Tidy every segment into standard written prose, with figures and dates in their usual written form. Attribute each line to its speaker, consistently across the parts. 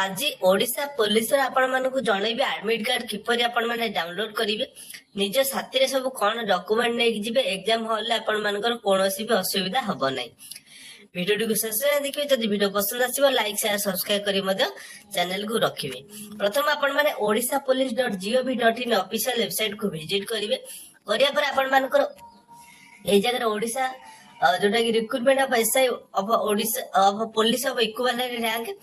Speaker 1: आज ओडिशा पुलिस आपण मानक जनइबे एडमिट कार्ड किपर आपण माने डाउनलोड करिवे निज साथी रे सब कोन डॉक्यूमेंट नै जिबे एग्जाम हॉल ले आपण मानकर कोनोसी भी असुविधा हबो नै। वीडियो को शेष रे देखिबे जदि वीडियो पसंद आसीबो लाइक शेयर सब्सक्राइब करी मध्य चैनल को रखिबे। प्रथम आपण माने odishapolice.gov.in ऑफिशियल वेबसाइट को विजिट करिवे। करिया पर आपण मानकर ए जगह ओडिशा जोटा कि recruitment of SI of Odisha of police of equivalent rank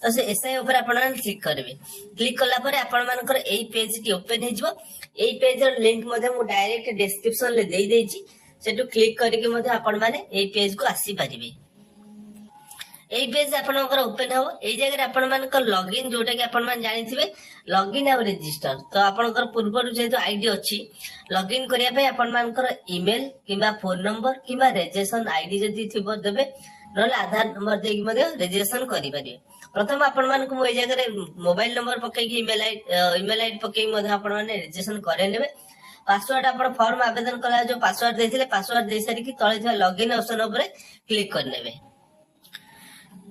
Speaker 1: तो से एसआई ऊपर आपण क्लिक करेंगे। क्लिक कला पर आपण मानकर एई पेज टी ओपन हे जिवो। एई पेज र लिंक मध्ये मु डायरेक्ट डिस्क्रिप्शन ले देई देछि सेटु क्लिक करके मध्ये आपण माने एई पेज को आसी परिबे। एई पेज आपनकर ओपन हो एई जगह आपण मानकर लॉगिन जोटा कि आपण मान जानिथिबे लॉगिन और रजिस्टर तो आपनकर पूर्व जेतु आईडी अछि लॉगिन करिया पे आपण मानकर ईमेल किबा फोन नंबर किबा रजिस्ट्रेशन आईडी जदी थिबो देबे नले आधार नंबर देकी मध्ये रजिस्ट्रेशन करि परिबे। प्रथम आपण मानक मो ए जगह मोबाइल नंबर पके कि ईमेल आईडी पके मध्ये आपण माने रजिस्ट्रेशन करे नेबे। पासवर्ड आपण फॉर्म आवेदन कला जो पासवर्ड देथिले पासवर्ड दे सारी कि तळे जे लॉगिन ऑप्शन ऊपर क्लिक कर नेबे।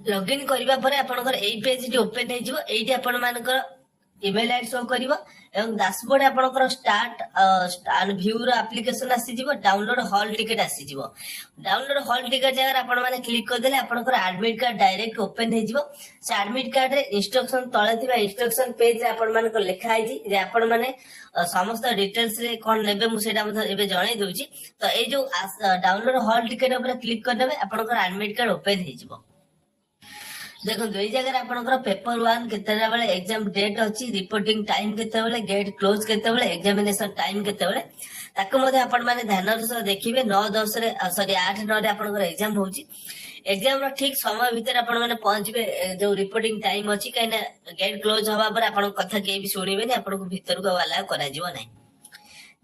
Speaker 1: लॉगिन करिबा परे आपनकर एई पेज टी ओपन हे जिवो। एइटी आपण मानकर ईमेल आईडी शो करिवो एवं डैशबोर्ड आपनकर स्टार्ट एंड व्यू रो एप्लीकेशन आसी जिवो। डाउनलोड हॉल टिकट आसी जिवो। डाउनलोड हॉल टिकट जगह आपण माने क्लिक कर देले आपनकर एडमिट कार्ड डायरेक्ट ओपन हे जिवो। से एडमिट कार्ड रे इंस्ट्रक्शन तळे थिबा इंस्ट्रक्शन पेज रे आपण मानकर लिखा हे जे आपण माने समस्त डिटेल्स रे कोन लेबे मु सेटा मत एबे जणाई दोछि। तो ए जो डाउनलोड हॉल टिकट ऊपर क्लिक कर देबे आपनकर एडमिट कार्ड ओपन हे जिवो। देखो दुई जगह आपनकर पेपर 1 केतेरा बेले एग्जाम डेट अछि रिपोर्टिंग टाइम केते बेले गेट क्लोज केते बेले एग्जामिनेशन टाइम केते बेले ताको मध्ये आपण माने ध्यान से देखिबे 9:10 रे सॉरी 8:09 रे आपनकर एग्जाम होउची। एग्जाम रो ठीक समय भीतर आपण माने पहुंचबे जो रिपोर्टिंग टाइम अछि काइना गेट क्लोज होबा पर आपण कथा के भी सुनिबे नै आपण को भीतर को वाला करा जिवो नै।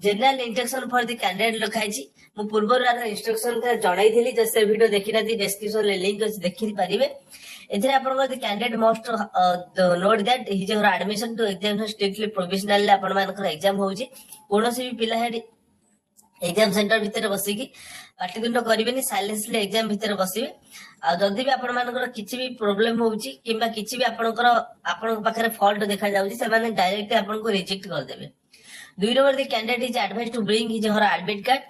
Speaker 1: General instruction for the candidate लिखाई छी मु पूर्व रा इंस्ट्रक्शन का जणाई थिली जसे वीडियो देखिना दी डिस्क्रिप्शन ले लिंक अछि देखि परिबे। एथरे आपण को the candidate must note that his your admission to exam strictly provisional आपण मानकर एग्जाम होउची। कोनोसी भी पिला हेडी एग्जाम सेंटर भीतर बसी की पाटितुंड करिवेनी साइलेंसली एग्जाम भीतर बसिबे। आ जदी भी आपण मानकर किछि भी प्रॉब्लम होउची किबा किछि भी आपनकर आपण पाखरे फॉल्ट देखा जाउची से माने डायरेक्ट आपण को रिजेक्ट कर देबे। 2 number the candidate is advise to bring his your admit card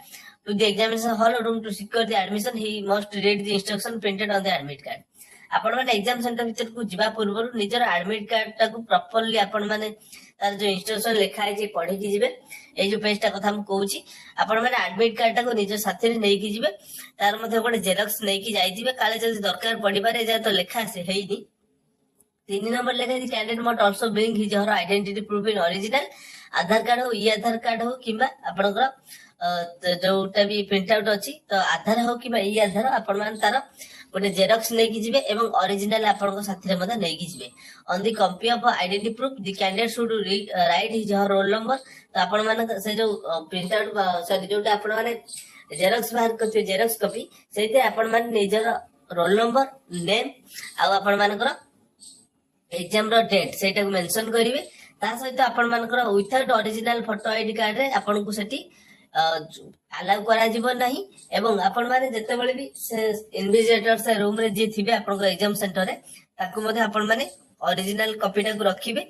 Speaker 1: to the examination hall room to secure the admission. He must read the instruction printed on the admit card. आपण माने exam centre भीतर को जिबा पूर्व निजर admit card टा को properly आपण माने तार जो इंस्ट्रक्शन लिखा है जे पढी कि जिबे। ए जो पेज टा कथा हम कहूची आपण माने एडमिट कार्ड टा को निज साथी रे नै कि जिबे तार मध्ये गोटे जेरॉक्स नै कि जाई जिबे काले जदी दरकार पड़ी पारे जा तो लिखा से हेइनी। 3 नंबर लिखा है candidate must also bring his her identity proof in original Aadhaar card हो ई आधार कार्ड हो किबा आपनकर जोटा भी प्रिंट आउट अछि तो आधार हो किबा ई आधार आपण मान तार गोटे जेरॉक्स नै कि जिबे एवं ओरिजिनल आपन साथी रे मते नै कि जिबे। On the copy of identity proof the candidate should write his her roll number तो आपण मान से जो प्रिंट आउट सॉरी जोटा आपण माने जेरॉक्स बाहर करते जेरॉक्स कॉपी सेते आपण मान निजर रोल नंबर नेम आ आपण मानकर एग्जाम रो डेट सेटा को मेंशन करिवे। ता सहित आपण मानकर without original photo ID card रे आपण को सेठी अलाउ करा जीव नहीं एवं आपण माने जते बेले भी से इन्विजिलेटर से रूम रे जे थिबे आपण को एग्जाम सेंटर रे ताकू मध्ये आपण माने ओरिजिनल कॉपी टा को रखिबे।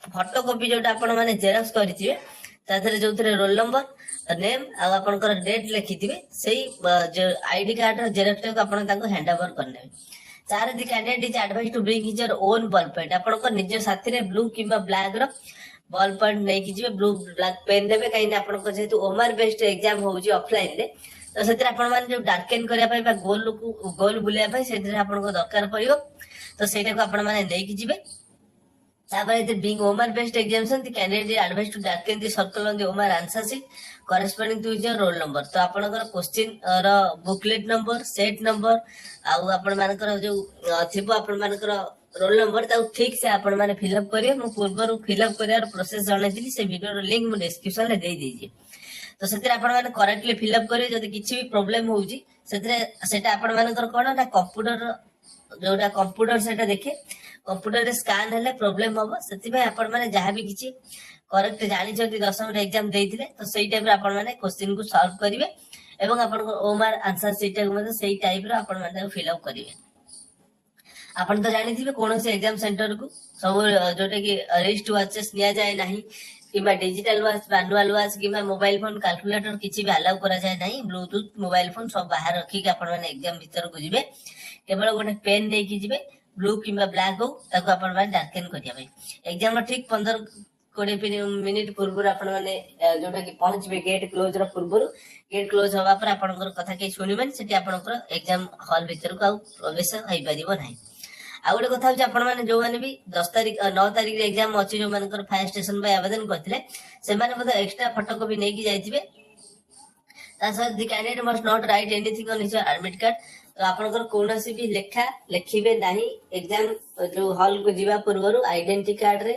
Speaker 1: फोटो कॉपी जोटा आपण माने जेरॉक्स करिथिबे ताथरे जोथरे रोल नंबर नेम आ आपण को डेट लिखिथिबे सेही जो आईडी कार्ड रो जेरॉक्स टा को आपण ताको हैंड ओवर करनेबे। 4 the candidate is advise to bring his own ball pen आपण को निज साथी रे ब्लू किबा ब्लैक रो बॉल पेन नै कि जिबे ब्लू ब्लैक पेन देबे काई ना आपण को जेतु ओमर बेस्ड एग्जाम होउची ऑफलाइन रे तो सेतिर आपण मान जो डार्केन करिया पय बा गोल बुलिया पय सेतिर आपण को दरकार पड़ियो तो सेटा को आपण माने नै कि जिबे। तापर the being OMR based examination the candidate is advise to darken the circle on the OMR answer sheet corresponding to your roll number तो आपनकर क्वेश्चन रो बुकलेट नंबर सेट नंबर आ आपण मानकर जो थिबो आपण मानकर रोल नंबर ता ठीक से आपण माने फिलअप करियो। मु पूर्व फिलअप करियार प्रोसेस जणाइथिली से वीडियो रो लिंक मु डिस्क्रिप्शन रे देई देजी तो सेतिर आपण माने करेक्टली फिलअप करियो। जदी किछि भी प्रॉब्लम होउची सेतरे सेटा आपण मानकर कोन ना कंप्यूटर जोटा कंप्यूटर सेटा देखे कंप्यूटर रे स्कैन हेले प्रॉब्लम होबो सेति भाई आपण माने जहां भी किछि करेक्ट जानि जदी 10 रे एग्जाम देइथिले तो सेही टाइप रे आपण माने क्वेश्चन को सॉल्व करिवे एवं आपण को ओमर आंसर शीट को मतलब सेही टाइप रो आपण माने फिलअप करिवे। ଆପଣ ତ ଜାଣିଥିବେ କୌଣସି ଏକ୍ଜାମ ସେଣ୍ଟର କୁ ସବୁ ଯୋଉଟା କି ରିଷ୍ଟ ୱାଚେସ୍ ନିଆଯାଏ ନାହିଁ କିମ୍ବା ଡିଜିଟାଲ ୱାଚ୍ ମାନୁଆଲ ୱାଚ୍ କିମ୍ବା ମୋବାଇଲ ଫୋନ କାଲକୁଲେଟର କିଛି ବି ଆଲାଉ କରାଯାଏ ନାହିଁ। ବ୍ଲୁଟୁଥ ମୋବାଇଲ ଫୋନ ସବୁ ବାହାରେ ରଖିକି ଆପଣ ମାନେ ଏକ୍ଜାମ ଭିତରକୁ ଯିବେ। କେବଳ ଗୋଟେ ପେନ୍ ନେଇକି ଯିବେ, ବ୍ଲୁ କିମ୍ବା ବ୍ଲାକ୍ ହଉ ତାକୁ ଆପଣ ମାନେ ଡାର୍କେନ କରିବା ପାଇଁ। ଏକ୍ଜାମ ଠିକ 15-20 ମିନିଟ୍ ପୂର୍ବରୁ ଆପଣ ମାନେ ଯୋଉଟା କି ପହଞ୍ଚିବେ ଗେଟ୍ କ୍ଲୋଜ ର ପୂର୍ବରୁ। ଗେଟ୍ କ୍ଲୋଜ ହବା ପରେ ଆପଣଙ୍କର କଥା କେହି ଶୁଣିବେନି, ସେଠି ଆପଣଙ୍କର ଏକ୍ଜାମ ହଲ୍ ଭିତରକୁ ଆଉ ପ୍ରବେଶ ହେଇପାରିବ ନାହିଁ। ଆଉ ଗୋଟେ କଥା ହଉଛି ଆପଣ ମାନେ ଯୋଉମାନେ ବି 9 ତାରିଖରେ ଏକ୍ଜାମ ଅଛି, ଯୋଉମାନଙ୍କର ଫାୟାର ଷ୍ଟେସନ ପାଇଁ ଆବେଦନ କରିଥିଲେ ସେମାନେ ମଧ୍ୟ ଏକ୍ସଟ୍ରା ଫଟୋକପି ନେଇକି ଯାଇଥିବେ। ତା ସହିତ ଦି candidate must not right anything on his admit card. ତ ଆପଣଙ୍କର କୌଣସି ବି ଲେଖା ଲେଖିବେ ନାହିଁ ଏକ୍ଜାମ ଯୋଉ ହଲ୍ କୁ ଯିବା ପୂର୍ବରୁ ଆଇଡେଣ୍ଟି କାର୍ଡରେ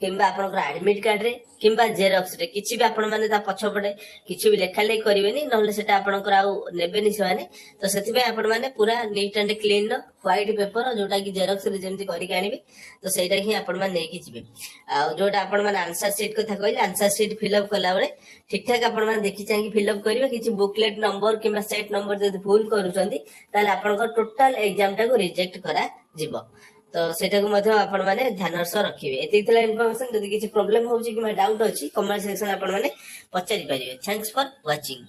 Speaker 1: କିମ୍ବା ଆପଣଙ୍କର ଆଡମିଟ୍ କାର୍ଡରେ କିମ୍ବା ଜେରକ୍ସ ରେ କିଛି ବି ଆପଣ ମାନେ ତା ପଛପଟେ କିଛି ବି ଲେଖା ଲେଖି କରିବେନି, ନହେଲେ ସେଟା ଆପଣଙ୍କର ଆଉ ନେବେନି ସେମାନେ। ତ ସେଥିପାଇଁ ଆପଣ ମାନେ ପୁରା ନିଟ୍ ଆଣ୍ଡ କ୍ଲିନ୍ ର ହ୍ୱାଇଟ୍ ପେପର ଯୋଉଟା କି ଜେରକ୍ସ ରେ ଯେମିତି କରିକି ଆଣିବେ, ତ ସେଇଟା ହିଁ ଆପଣ ମାନେ ନେଇକି ଯିବେ। ଆଉ ଯୋଉଟା ଆପଣ ମାନେ ଆନ୍ସର ସିଟ୍ କଥା କହିଲେ, ଆନ୍ସର ସିଟ୍ ଫିଲ୍ଅପ୍ କଲାବେଳେ ଠିକ ଠାକ ଆପଣ ମାନେ ଦେଖି ଚାହିଁକି ଫିଲ୍ଅପ୍ କରିବେ। କିଛି ବୁକଲେଟ ନମ୍ବର କିମ୍ବା ସେଟ୍ ନମ୍ବର ଯଦି ଭୁଲ କରୁଛନ୍ତି ତାହେଲେ ଆପଣଙ୍କ ଟୋଟାଲ ଏକ୍ଜାମ ଟାକୁ ରିଜେକ୍ଟ କରାଯିବ। ତ ସେଟାକୁ ମଧ୍ୟ ଆପଣ ମାନେ ଧ୍ୟାନର ସହ ରଖିବେ। ଏତିକି ଥିଲା ଇନଫର୍ମେସନ। ଯଦି କିଛି ପ୍ରୋବ୍ଲେମ ହଉଛି କିମ୍ବା ଡାଉଟ୍ ଅଛି କମେଣ୍ଟ ସେକ୍ସନ ଆପଣ ମାନେ ପଚାରି ପାରିବେ। ଥ୍ୟାଙ୍କ୍ସ ଫର ୱାଚିଂ।